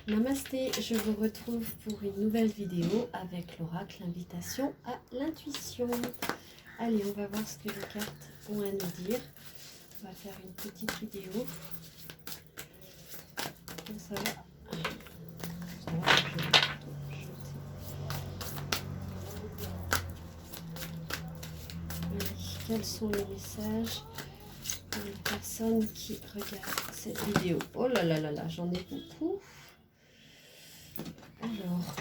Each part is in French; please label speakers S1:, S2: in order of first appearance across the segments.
S1: Namasté, je vous retrouve pour une nouvelle vidéo avec l'oracle invitation à l'intuition. Allez, on va voir ce que les cartes ont à nous dire. On va faire une petite vidéo. Comme ça va. Allez, quels sont les messages pour les personnes qui regardent cette vidéo? Oh là là là là, j'en ai beaucoup. Alors,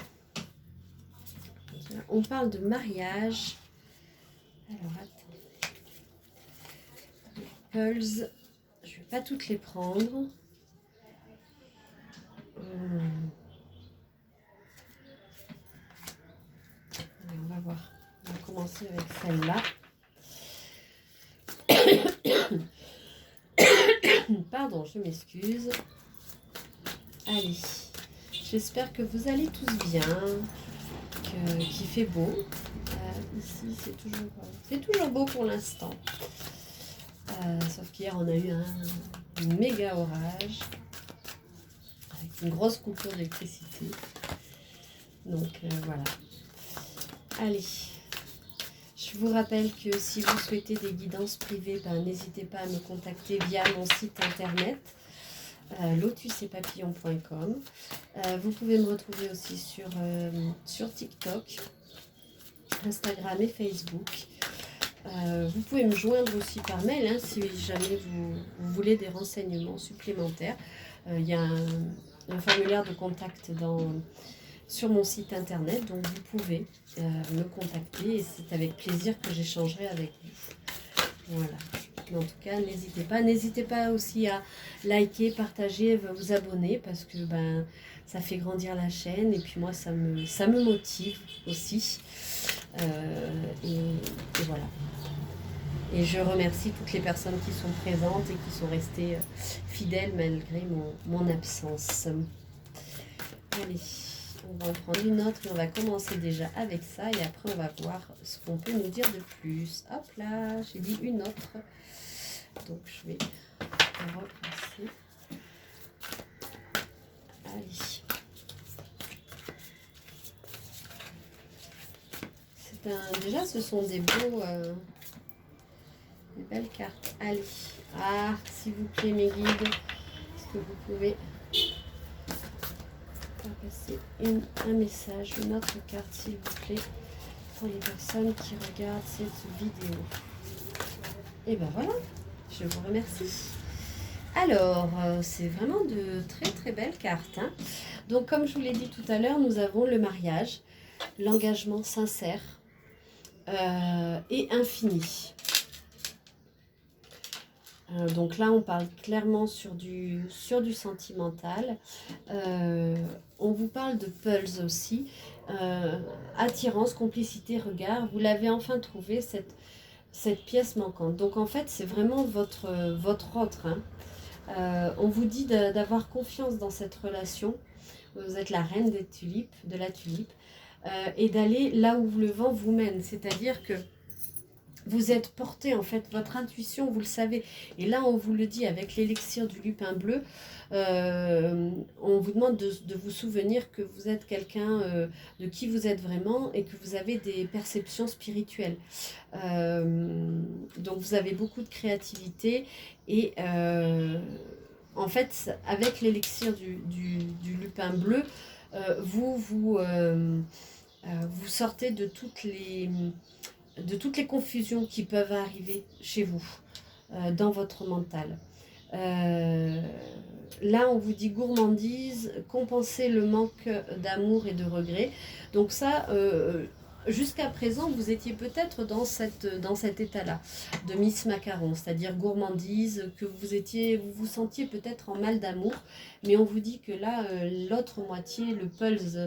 S1: on parle de mariage. Alors, attends. Les pulses, je ne vais pas toutes les prendre. Allez, on va voir. On va commencer avec celle-là. Pardon, je m'excuse. Allez, j'espère que vous allez tous bien, qu'il fait beau. Ici, c'est toujours beau pour l'instant. Sauf qu'hier, on a eu un méga orage avec une grosse coupure d'électricité. Donc, voilà. Allez, je vous rappelle que si vous souhaitez des guidances privées, n'hésitez pas à me contacter via mon site internet lotusetpapillon.com. Vous pouvez me retrouver aussi sur TikTok, Instagram et Facebook. Vous pouvez me joindre aussi par mail si jamais vous voulez des renseignements supplémentaires. Il y a un formulaire de contact sur mon site internet, donc vous pouvez me contacter et c'est avec plaisir que j'échangerai avec vous. Voilà. Mais en tout cas, n'hésitez pas aussi à liker, partager, vous abonner parce que ça fait grandir la chaîne et puis moi ça me motive aussi. Et voilà. Et je remercie toutes les personnes qui sont présentes et qui sont restées fidèles malgré mon absence. Allez, on va en prendre une autre et on va commencer déjà avec ça et après on va voir ce qu'on peut nous dire de plus. Hop là, j'ai dit une autre. Donc je vais repasser. Allez. Déjà ce sont des belles cartes. Allez. Ah, s'il vous plaît mes guides, est-ce que vous pouvez faire passer un message, une autre carte s'il vous plaît, pour les personnes qui regardent cette vidéo. Et ben voilà, je vous remercie. Alors, c'est vraiment de très très belles cartes. Donc comme je vous l'ai dit tout à l'heure, nous avons le mariage, l'engagement sincère et infini. Donc là, on parle clairement sur du sentimental. On vous parle de pulse aussi. Attirance, complicité, regard. Vous l'avez enfin trouvé, cette pièce manquante. Donc en fait, c'est vraiment votre autre. On vous dit d'avoir confiance dans cette relation. Vous êtes la reine des tulipes, de la tulipe. Et d'aller là où le vent vous mène. C'est-à-dire que vous êtes porté, en fait, votre intuition, vous le savez. Et là, on vous le dit avec l'élixir du lupin bleu. On vous demande de vous souvenir que vous êtes quelqu'un de qui vous êtes vraiment et que vous avez des perceptions spirituelles. Donc, vous avez beaucoup de créativité. Et en fait, avec l'élixir du lupin bleu, vous sortez de toutes les confusions qui peuvent arriver chez vous, dans votre mental. Là, on vous dit gourmandise, compenser le manque d'amour et de regret. Donc ça, jusqu'à présent, vous étiez peut-être dans cet état-là de Miss Macaron, c'est-à-dire gourmandise, que vous vous sentiez peut-être en mal d'amour, mais on vous dit que là, l'autre moitié, le pulse,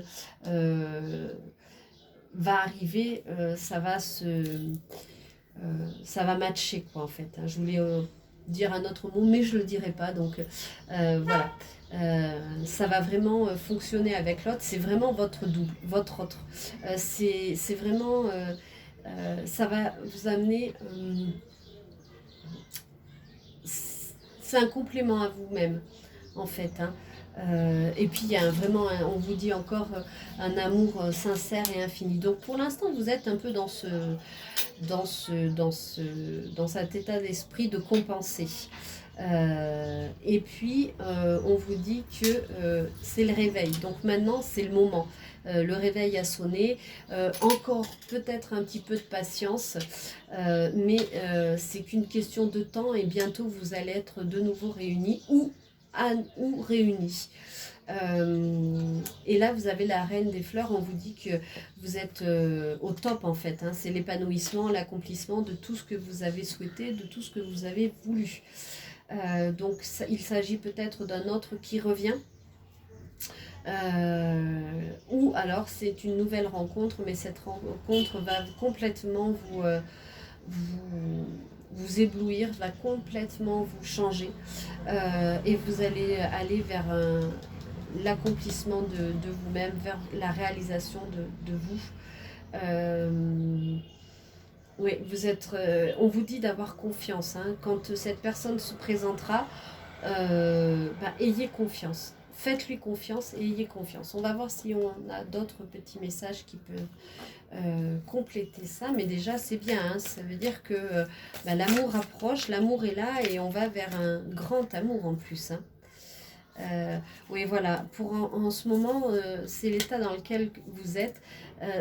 S1: va arriver, ça va matcher quoi en fait. Je voulais dire un autre mot mais je le dirai pas, donc voilà. Ça va vraiment fonctionner avec l'autre, c'est vraiment votre double, votre autre. C'est vraiment, ça va vous amener, c'est un complément à vous-même en fait. Et puis il y a vraiment, on vous dit encore, un amour sincère et infini. Donc pour l'instant, vous êtes un peu dans cet état d'esprit de compenser. Et puis, on vous dit que c'est le réveil. Donc maintenant, c'est le moment. Le réveil a sonné. Encore peut-être un petit peu de patience, mais c'est qu'une question de temps et bientôt vous allez être de nouveau réunis ou réunis. Et là, vous avez la reine des fleurs. On vous dit que vous êtes au top en fait. Hein. C'est l'épanouissement, l'accomplissement de tout ce que vous avez souhaité, de tout ce que vous avez voulu. Donc, il s'agit peut-être d'un autre qui revient. Ou alors c'est une nouvelle rencontre, mais cette rencontre va complètement vous éblouir, va complètement vous changer. Et vous allez aller vers l'accomplissement de vous-même, vers la réalisation de vous. Oui, on vous dit d'avoir confiance. Hein. Quand cette personne se présentera, ayez confiance. Faites-lui confiance et ayez confiance. On va voir si on a d'autres petits messages qui peuvent compléter ça. Mais déjà, c'est bien. Hein. Ça veut dire que l'amour approche, l'amour est là et on va vers un grand amour en plus. Hein. Oui, voilà. En ce moment, c'est l'état dans lequel vous êtes.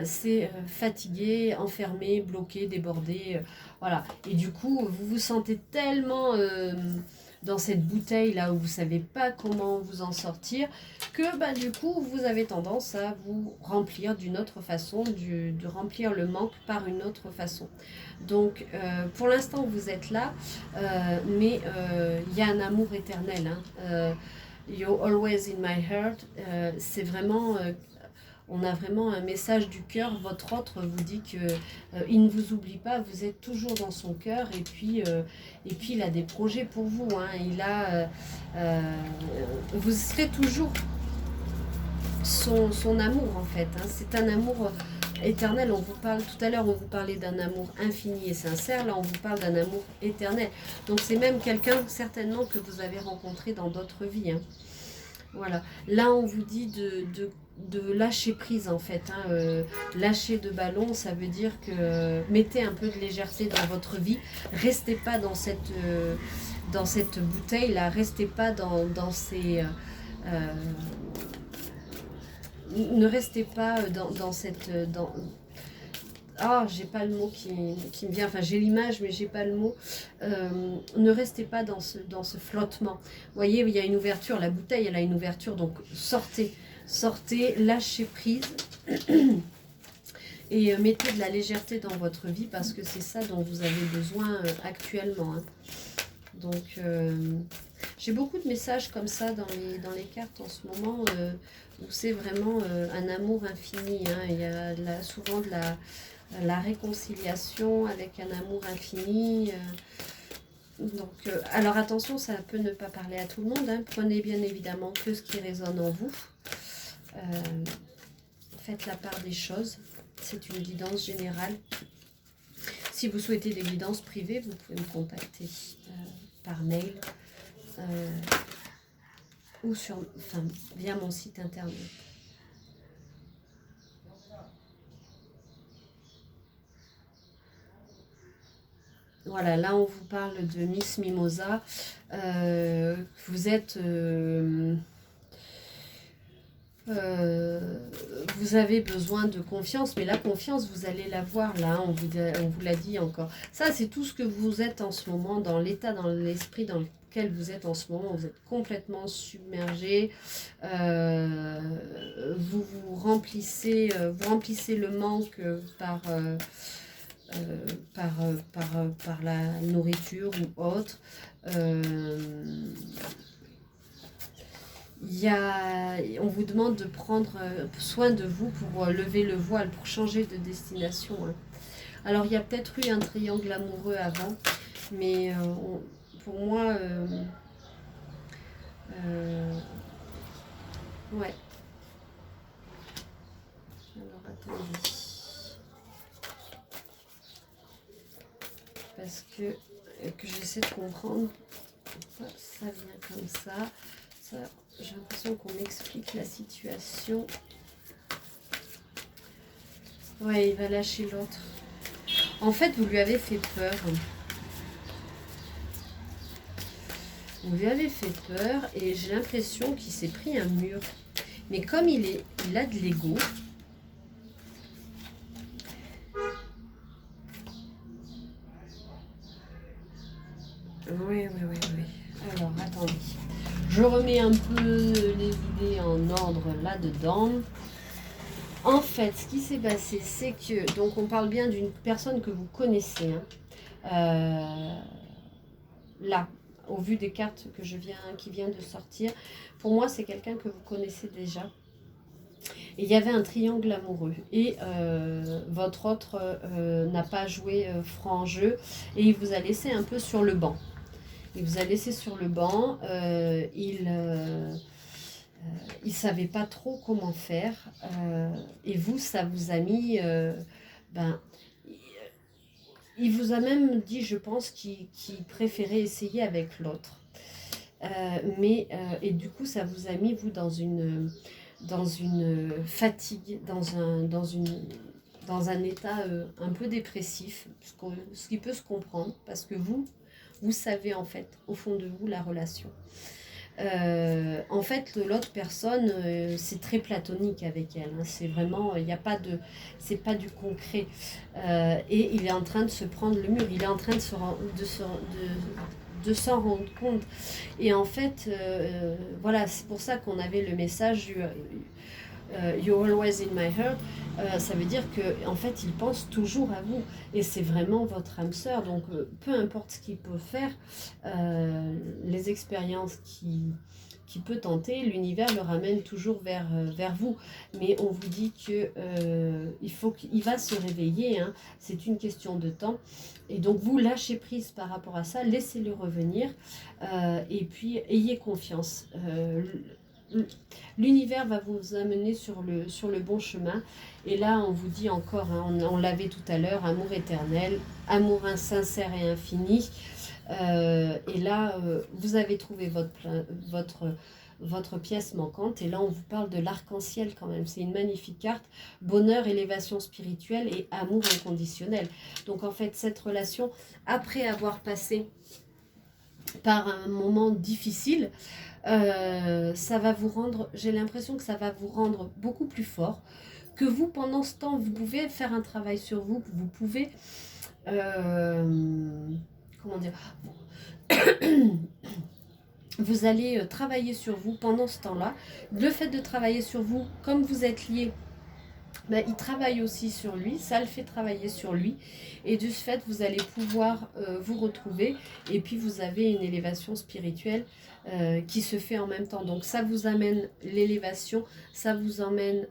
S1: C'est fatigué, enfermé, bloqué, débordé. Voilà. Et du coup, vous vous sentez tellement dans cette bouteille là où vous ne savez pas comment vous en sortir que du coup, vous avez tendance à vous remplir d'une autre façon, de remplir le manque par une autre façon. Donc, pour l'instant, vous êtes là, mais il y a un amour éternel. Hein. You're always in my heart. C'est vraiment, on a vraiment un message du cœur. Votre autre vous dit que il ne vous oublie pas. Vous êtes toujours dans son cœur. Et puis il a des projets pour vous. Hein. Vous serez toujours son amour en fait. Hein. C'est un amour éternel. On vous parle tout à l'heure, on vous parlait d'un amour infini et sincère. Là, on vous parle d'un amour éternel. Donc, c'est même quelqu'un certainement que vous avez rencontré dans d'autres vies. Hein. Voilà. Là, on vous dit de lâcher prise en fait. Hein. Lâcher de ballon, ça veut dire que mettez un peu de légèreté dans votre vie. Restez pas dans cette bouteille là. Restez pas dans ces ne restez pas dans cette... j'ai pas le mot qui me vient, enfin j'ai l'image mais j'ai pas le mot. Ne restez pas dans ce flottement. Vous voyez, il y a une ouverture, la bouteille elle a une ouverture, donc sortez, lâchez prise et mettez de la légèreté dans votre vie parce que c'est ça dont vous avez besoin actuellement. Hein. Donc j'ai beaucoup de messages comme ça dans les cartes en ce moment où c'est vraiment un amour infini. Hein. Il y a souvent de la réconciliation avec un amour infini. Donc, alors attention, ça peut ne pas parler à tout le monde. Hein. Prenez bien évidemment que ce qui résonne en vous. Faites la part des choses. C'est une guidance générale. Si vous souhaitez des guidances privées, vous pouvez me contacter par mail ou via mon site internet. Voilà, là on vous parle de Miss Mimosa. Vous êtes... vous avez besoin de confiance, mais la confiance, vous allez l'avoir là, on vous l'a dit encore. Ça, c'est tout ce que vous êtes en ce moment, dans l'état, dans l'esprit dans lequel vous êtes en ce moment. Vous êtes complètement submergé. Vous remplissez le manque par la nourriture ou autre. On vous demande de prendre soin de vous pour lever le voile, pour changer de destination. Hein. Alors, il y a peut-être eu un triangle amoureux avant, mais pour moi, ouais. Alors, attendez. Parce que j'essaie de comprendre pourquoi ça vient comme ça. ça, j'ai l'impression qu'on m'explique la situation. Ouais, il va lâcher l'autre. En fait, vous lui avez fait peur. Vous lui avez fait peur et j'ai l'impression qu'il s'est pris un mur. Mais comme il a de l'ego, oui. Alors, attendez. Je remets un peu les idées en ordre là-dedans. En fait, ce qui s'est passé, c'est que... Donc, on parle bien d'une personne que vous connaissez. Là, au vu des cartes qui viennent de sortir. Pour moi, c'est quelqu'un que vous connaissez déjà. Et il y avait un triangle amoureux. Et votre autre n'a pas joué franc jeu. Et il vous a laissé un peu sur le banc. Il vous a laissé sur le banc. Il savait pas trop comment faire. Et vous, ça vous a mis... il vous a même dit, je pense, qu'il préférait essayer avec l'autre. Et du coup, ça vous a mis, vous, dans une fatigue, dans un état un peu dépressif, ce qui peut se comprendre, parce que vous savez, en fait, au fond de vous, la relation. En fait, l'autre personne, c'est très platonique avec elle. Hein. C'est vraiment, il n'y a pas de, c'est pas du concret. Et il est en train de se prendre le mur. Il est en train de s'en rendre compte. Et en fait, voilà, c'est pour ça qu'on avait le message You're always in my heart. Ça veut dire que en fait, il pense toujours à vous. Et c'est vraiment votre âme sœur. Donc, peu importe ce qu'il peut faire, les expériences qui peut tenter, l'univers le ramène toujours vers vous. Mais on vous dit que il va se réveiller. Hein. C'est une question de temps. Et donc, vous lâchez prise par rapport à ça. Laissez-le revenir. Et puis, ayez confiance. L'univers va vous amener sur le bon chemin. Et là, on vous dit encore, hein, on l'avait tout à l'heure, amour éternel, amour sincère et infini. Et là, vous avez trouvé votre pièce manquante. Et là, on vous parle de l'arc-en-ciel quand même. C'est une magnifique carte. Bonheur, élévation spirituelle et amour inconditionnel. Donc, en fait, cette relation, après avoir passé par un moment difficile, ça va vous rendre, j'ai l'impression que ça va vous rendre beaucoup plus fort, que vous, pendant ce temps, vous pouvez faire un travail sur vous, vous pouvez, comment dire, vous allez travailler sur vous pendant ce temps-là. Le fait de travailler sur vous, comme vous êtes liés, il travaille aussi sur lui, ça le fait travailler sur lui, et de ce fait vous allez pouvoir vous retrouver, et puis vous avez une élévation spirituelle qui se fait en même temps. Donc ça vous amène l'élévation, ça vous emmène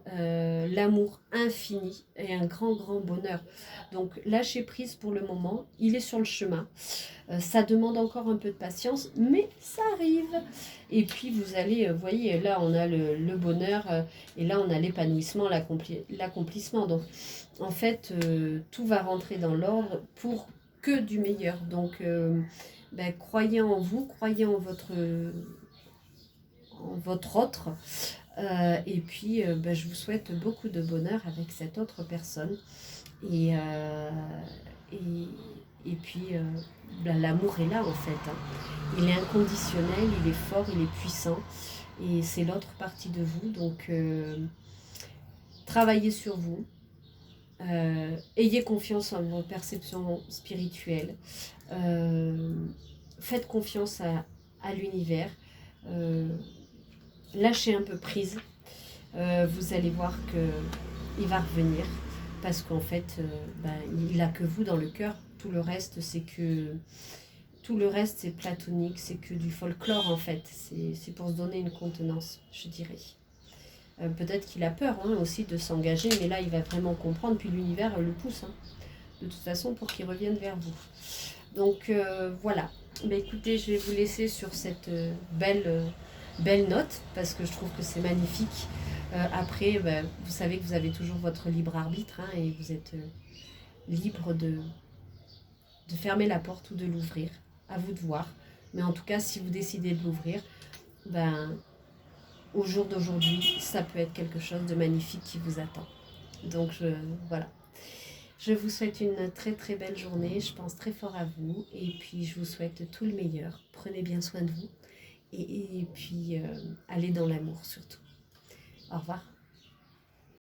S1: l'amour infini et un grand bonheur. Donc lâchez prise pour le moment, il est sur le chemin. Ça demande encore un peu de patience, mais ça arrive. Et puis vous allez, vous voyez, là on a le bonheur, et là on a l'épanouissement, l'accomplissement. Donc en fait, tout va rentrer dans l'ordre pour que du meilleur. Donc croyez en vous, croyez en votre autre. Et puis je vous souhaite beaucoup de bonheur avec cette autre personne. Et puis, l'amour est là en fait. Hein. Il est inconditionnel, il est fort, il est puissant. Et c'est l'autre partie de vous. Donc, travaillez sur vous. Ayez confiance en vos perceptions spirituelles. Faites confiance à l'univers. Lâchez un peu prise. Vous allez voir qu'il va revenir. Parce qu'en fait, il n'a que vous dans le cœur. Tout le reste, c'est platonique, c'est que du folklore en fait. C'est pour se donner une contenance, je dirais. Peut-être qu'il a peur aussi de s'engager, mais là, il va vraiment comprendre. Puis l'univers le pousse, de toute façon, pour qu'il revienne vers vous. Donc, voilà. Écoutez, je vais vous laisser sur cette belle note, parce que je trouve que c'est magnifique. Après, vous savez que vous avez toujours votre libre arbitre, et vous êtes libre de fermer la porte ou de l'ouvrir. À vous de voir. Mais en tout cas, si vous décidez de l'ouvrir, au jour d'aujourd'hui, ça peut être quelque chose de magnifique qui vous attend. Donc voilà. Je vous souhaite une très très belle journée, je pense très fort à vous et puis je vous souhaite tout le meilleur. Prenez bien soin de vous et puis allez dans l'amour surtout. Au revoir.